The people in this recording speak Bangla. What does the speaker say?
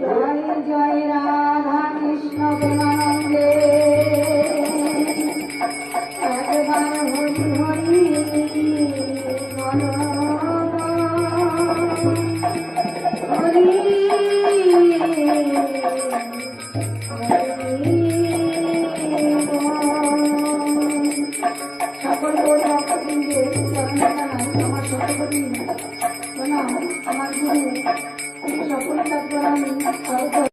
জয় জয় রাধা কৃষ্ণ প্রেমানন্দে একবার হরি হরি বল হরি সকল ভক্তবৃন্দে আমার সত্যপতি আমার গুরু সকল তারপর আমি